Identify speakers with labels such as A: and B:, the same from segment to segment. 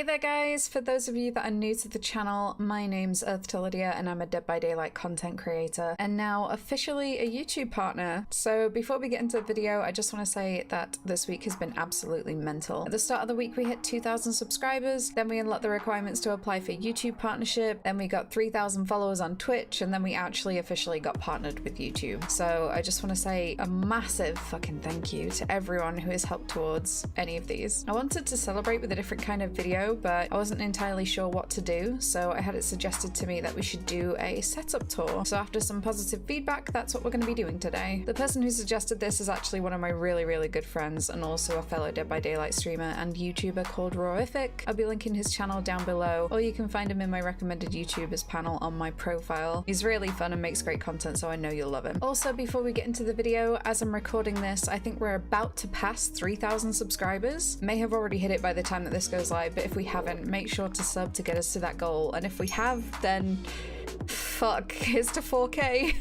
A: Hey there guys, for those of you that are new to the channel, my name's EarthToLydia and I'm a Dead by Daylight content creator and now officially a YouTube partner. So before we get into the video, I just want to say that this week has been absolutely mental. At the start of the week we hit 2,000 subscribers, then we unlocked the requirements to apply for YouTube partnership, then we got 3,000 followers on Twitch, and then we actually officially got partnered with YouTube. So I just want to say a massive fucking thank you to everyone who has helped towards any of these. I wanted to celebrate with a different kind of video, but I wasn't entirely sure what to do, so I had it suggested to me that we should do a setup tour. So after some positive feedback, that's what we're going to be doing today. The person who suggested this is actually one of my really good friends and also a fellow Dead by Daylight streamer and YouTuber called Rawific. I'll be linking his channel down below, or you can find him in my recommended YouTubers panel on my profile. He's really fun and makes great content, so I know you'll love him. Also, before we get into the video, as I'm recording this, I think we're about to pass 3,000 subscribers. May have already hit it by the time that this goes live, but if we haven't, make sure to sub to get us to that goal, and if we have, then fuck, here's to 4K.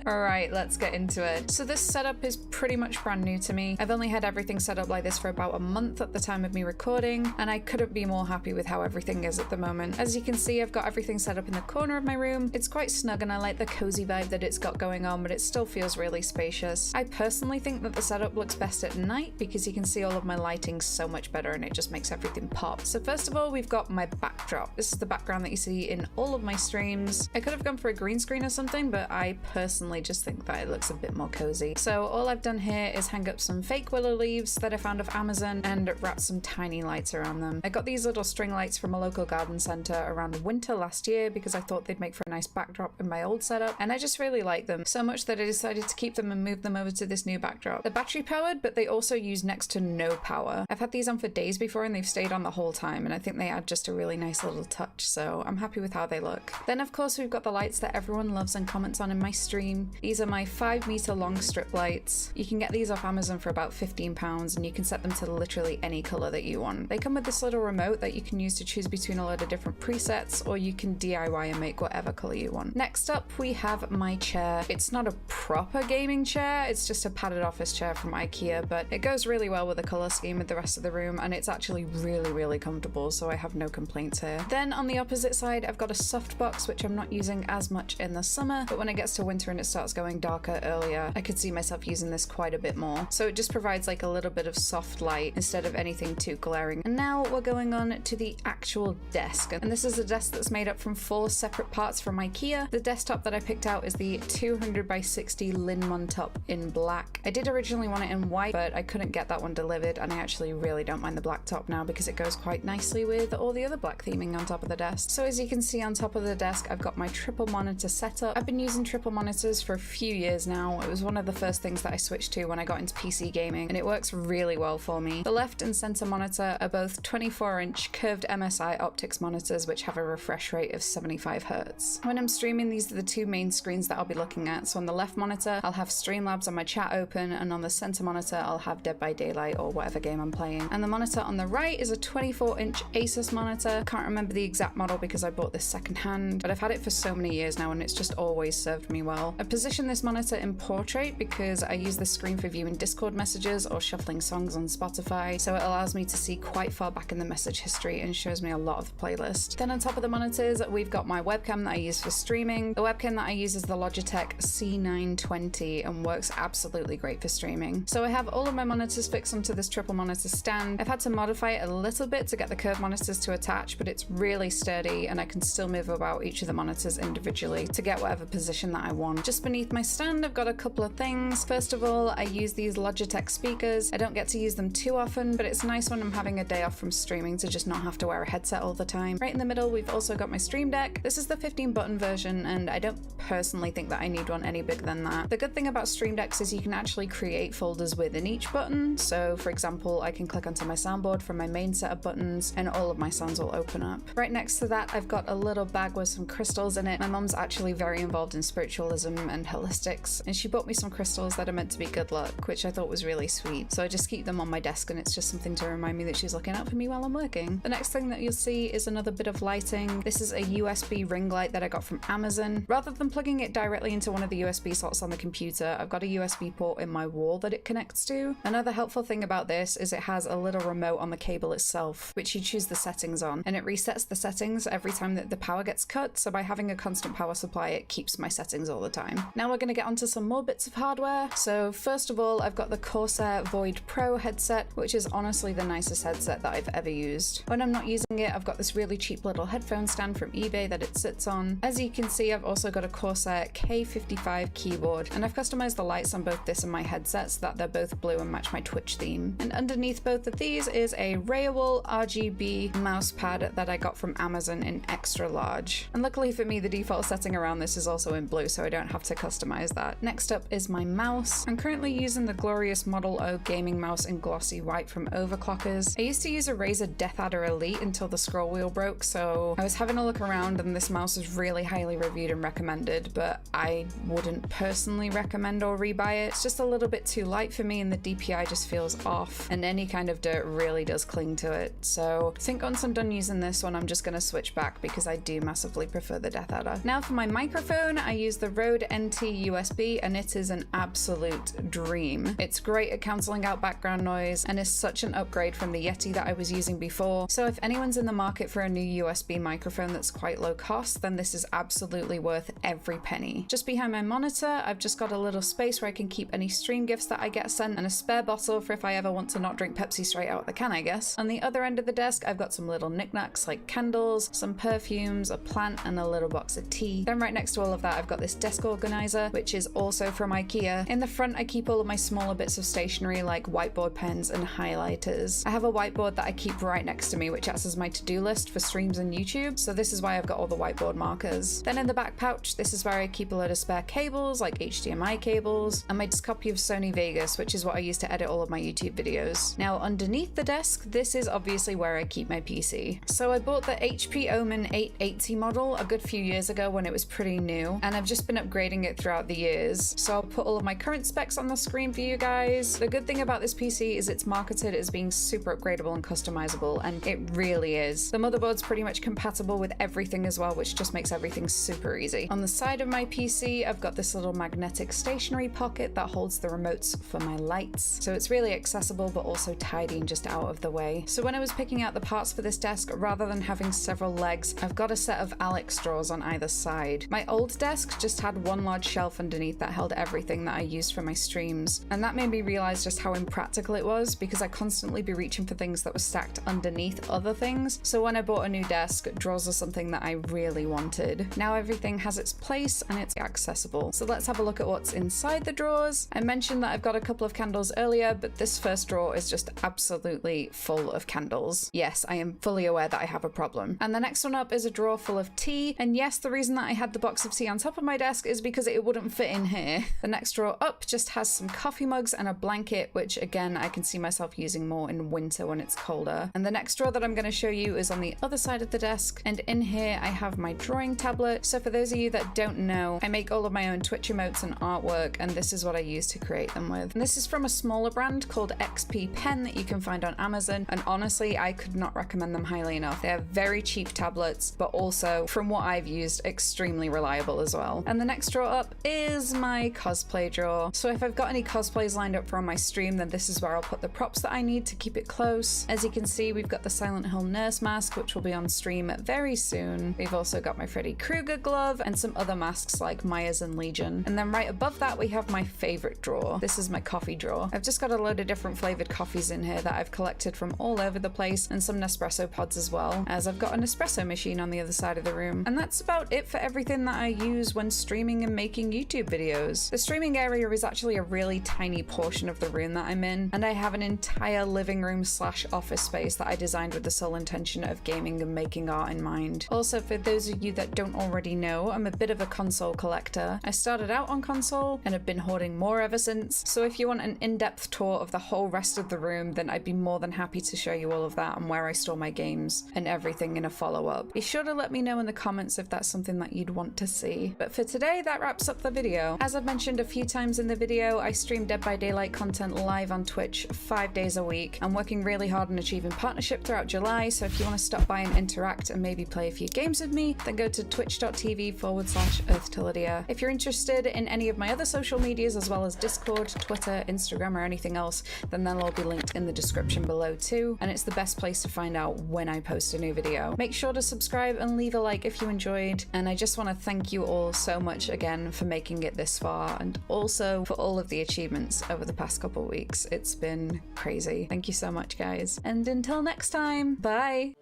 A: Alright, let's get into it. So this setup is pretty much brand new to me. I've only had everything set up like this for about a month at the time of me recording, and I couldn't be more happy with how everything is at the moment. As you can see, I've got everything set up in the corner of my room. It's quite snug and I like the cozy vibe that it's got going on, but it still feels really spacious. I personally think that the setup looks best at night because you can see all of my lighting so much better and it just makes everything pop. So first of all, we've got my backdrop. This is the background that you see in all of my streams. I could have gone for a green screen or something, but I personally just think that it looks a bit more cozy. So all I've done here is hang up some fake willow leaves that I found off Amazon and wrap some tiny lights around them. I got these little string lights from a local garden center around winter last year because I thought they'd make for a nice backdrop in my old setup, and I just really like them so much that I decided to keep them and move them over to this new backdrop. They're battery powered, but they also use next to no power. I've had these on for days before and they've stayed on the whole time, and I think they add just a really nice little touch, so I'm happy with how they look. Then of course we've got the lights that everyone loves and comments on in my stream. These are my 5-meter long strip lights. You can get these off Amazon for about £15 and you can set them to literally any color that you want. They come with this little remote that you can use to choose between a lot of different presets, or you can DIY and make whatever color you want. Next up we have my chair. It's not a proper gaming chair, it's just a padded office chair from IKEA, but it goes really well with the color scheme with the rest of the room, and it's actually really comfortable, so I have no complaints here. Then on the opposite side I've got a softbox, which I'm not using as much in the summer, but when it gets to winter and it starts going darker earlier, I could see myself using this quite a bit more. So it just provides like a little bit of soft light instead of anything too glaring. And now we're going on to the actual desk, and this is a desk that's made up from 4 separate parts from IKEA. The desktop that I picked out is the 200 by 60 Linmon top in black. I did originally want it in white, but I couldn't get that one delivered, and I actually really don't mind the black top now because it goes quite nicely with all the other black theming on top of the desk. So as you can see on top of the desk, I've got my triple monitor setup. I've been using triple monitors for a few years now. It was one of the first things that I switched to when I got into PC gaming, and it works really well for me. The left and center monitor are both 24-inch curved MSI optics monitors, which have a refresh rate of 75 Hz. When I'm streaming, these are the 2 main screens that I'll be looking at. So on the left monitor, I'll have Streamlabs on my chat open, and on the center monitor, I'll have Dead by Daylight or whatever game I'm playing. And the monitor on the right is a 24-inch Asus monitor. Can't remember the exact model because I bought this secondhand, but I've had it for so many years now and it's just always served me well. I position this monitor in portrait because I use the screen for viewing Discord messages or shuffling songs on Spotify, so it allows me to see quite far back in the message history and shows me a lot of the playlist. Then on top of the monitors, we've got my webcam that I use for streaming. The webcam that I use is the Logitech C920 and works absolutely great for streaming. So I have all of my monitors fixed onto this triple monitor stand. I've had to modify it a little bit to get the curved monitors to attach, but it's really sturdy and I can still move about each of the monitors individually to get whatever position that I want. Just beneath my stand, I've got a couple of things. First of all, I use these Logitech speakers. I don't get to use them too often, but it's nice when I'm having a day off from streaming to just not have to wear a headset all the time. Right in the middle, we've also got my Stream Deck. This is the 15-button version, and I don't personally think that I need one any bigger than that. The good thing about Stream Decks is you can actually create folders within each button. So for example, I can click onto my soundboard from my main set of buttons and all of my sounds will open up. Right next to that, I've got a little bag with some crystals in it. My mum mom's actually very involved in spiritualism and holistics, and she bought me some crystals that are meant to be good luck, which I thought was really sweet. So I just keep them on my desk, and it's just something to remind me that she's looking out for me while I'm working. The next thing that you'll see is another bit of lighting. This is a USB ring light that I got from Amazon. Rather than plugging it directly into one of the USB slots on the computer, I've got a USB port in my wall that it connects to. Another helpful thing about this is it has a little remote on the cable itself, which you choose the settings on, and it resets the settings every time that the power gets cut, so by having a constant power supply, it keeps my settings all the time. Now we're going to get onto some more bits of hardware. So first of all, I've got the Corsair Void Pro headset, which is honestly the nicest headset that I've ever used. When I'm not using it, I've got this really cheap little headphone stand from eBay that it sits on. As you can see, I've also got a Corsair K55 keyboard, and I've customized the lights on both this and my headset so that they're both blue and match my Twitch theme. And underneath both of these is a Rawific RGB mouse pad that I got from Amazon in extra large. And luckily for me, the default setting around this is also in blue, so I don't have to customize that. Next up is my mouse. I'm currently using the glorious Model O gaming mouse in glossy white from Overclockers. I used to use a Razer Death Adder Elite until the scroll wheel broke, so I was having a look around and this mouse is really highly reviewed and recommended, but I wouldn't personally recommend or rebuy it. It's just a little bit too light for me and the DPI just feels off, and any kind of dirt really does cling to it. So I think once I'm done using this one, I'm just going to switch back because I do massively prefer the Death Adder. Now for my microphone, I use the Rode NT USB, and it is an absolute dream. It's great at cancelling out background noise and is such an upgrade from the Yeti that I was using before. So if anyone's in the market for a new USB microphone that's quite low cost, then this is absolutely worth every penny. Just behind my monitor, I've just got a little space where I can keep any stream gifts that I get sent, and a spare bottle for if I ever want to not drink Pepsi straight out of the can, I guess. On the other end of the desk, I've got some little knickknacks like candles, some perfumes, a plant, and a little box of tea. Then right next to all of that, I've got this desk organizer, which is also from IKEA. In the front, I keep all of my smaller bits of stationery like whiteboard pens and highlighters. I have a whiteboard that I keep right next to me, which acts as my to-do list for streams and YouTube, so this is why I've got all the whiteboard markers. Then in the back pouch, this is where I keep a load of spare cables like HDMI cables, and my copy of Sony Vegas, which is what I use to edit all of my YouTube videos. Now underneath the desk, this is obviously where I keep my PC. So I bought the HP Omen 880 model a good few years ago when it was pretty new, and I've just been upgrading it throughout the years. So I'll put all of my current specs on the screen for you guys. The good thing about this PC is it's marketed as being super upgradable and customizable, and it really is. The motherboard's pretty much compatible with everything as well, which just makes everything super easy. On the side of my PC, I've got this little magnetic stationery pocket that holds the remotes for my lights. So it's really accessible but also tidy and just out of the way. So when I was picking out the parts for this desk, rather than having several legs, I've got a set of Alex drawers on either side. My old desk just had one large shelf underneath that held everything that I used for my streams, and that made me realize just how impractical it was because I constantly be reaching for things that were stacked underneath other things. So when I bought a new desk, drawers are something that I really wanted. Now everything has its place and it's accessible. So let's have a look at what's inside the drawers. I mentioned that I've got a couple of candles earlier, but this first drawer is just absolutely full of candles. Yes, I am fully aware that I have a problem. And the next one up is a drawer full of tea. And yes, the reason that I had the box of tea on top of my desk is because it wouldn't fit in here. The next drawer up just has some coffee mugs and a blanket, which again, I can see myself using more in winter when it's colder. And the next drawer that I'm going to show you is on the other side of the desk. And in here, I have my drawing tablet. So for those of you that don't know, I make all of my own Twitch emotes and artwork, and this is what I use to create them with. And this is from a smaller brand called XP Pen that you can find on Amazon. And honestly, I could not recommend them highly enough. They're very cheap tablets, but also from what I've used, extremely reliable as well. And the next drawer up is my cosplay drawer. So if I've got any cosplays lined up for on my stream, then this is where I'll put the props that I need to keep it close. As you can see, we've got the Silent Hill nurse mask, which will be on stream very soon. We've also got my Freddy Krueger glove and some other masks like Myers and Legion. And then right above that, we have my favorite drawer. This is my coffee drawer. I've just got a load of different flavored coffees in here that I've collected from all over the place, and some Nespresso pods as well, as I've got an espresso machine on the other side of the room. And that's about it for everything that I use when streaming and making YouTube videos. The streaming area is actually a really tiny portion of the room that I'm in, and I have an entire living room slash office space that I designed with the sole intention of gaming and making art in mind. Also, for those of you that don't already know, I'm a bit of a console collector. I started out on console and have been hoarding more ever since, so if you want an in-depth tour of the whole rest of the room, then I'd be more than happy to show you all of that and where I store my games and everything in a follow-up. Be sure to let me know in the comments if that's something something that you'd want to see. But for today, that wraps up the video. As I've mentioned a few times in the video, I stream Dead by Daylight content live on Twitch 5 days a week. I'm working really hard on achieving partnership throughout July, so if you want to stop by and interact and maybe play a few games with me, then go to twitch.tv/EarthToLydia. If you're interested in any of my other social medias as well as Discord, Twitter, Instagram, or anything else, then they'll all be linked in the description below too, and it's the best place to find out when I post a new video. Make sure to subscribe and leave a like if you enjoyed, and I just want to thank you all so much again for making it this far, and also for all of the achievements over the past couple weeks. It's been crazy. Thank you so much, guys, and until next time, bye!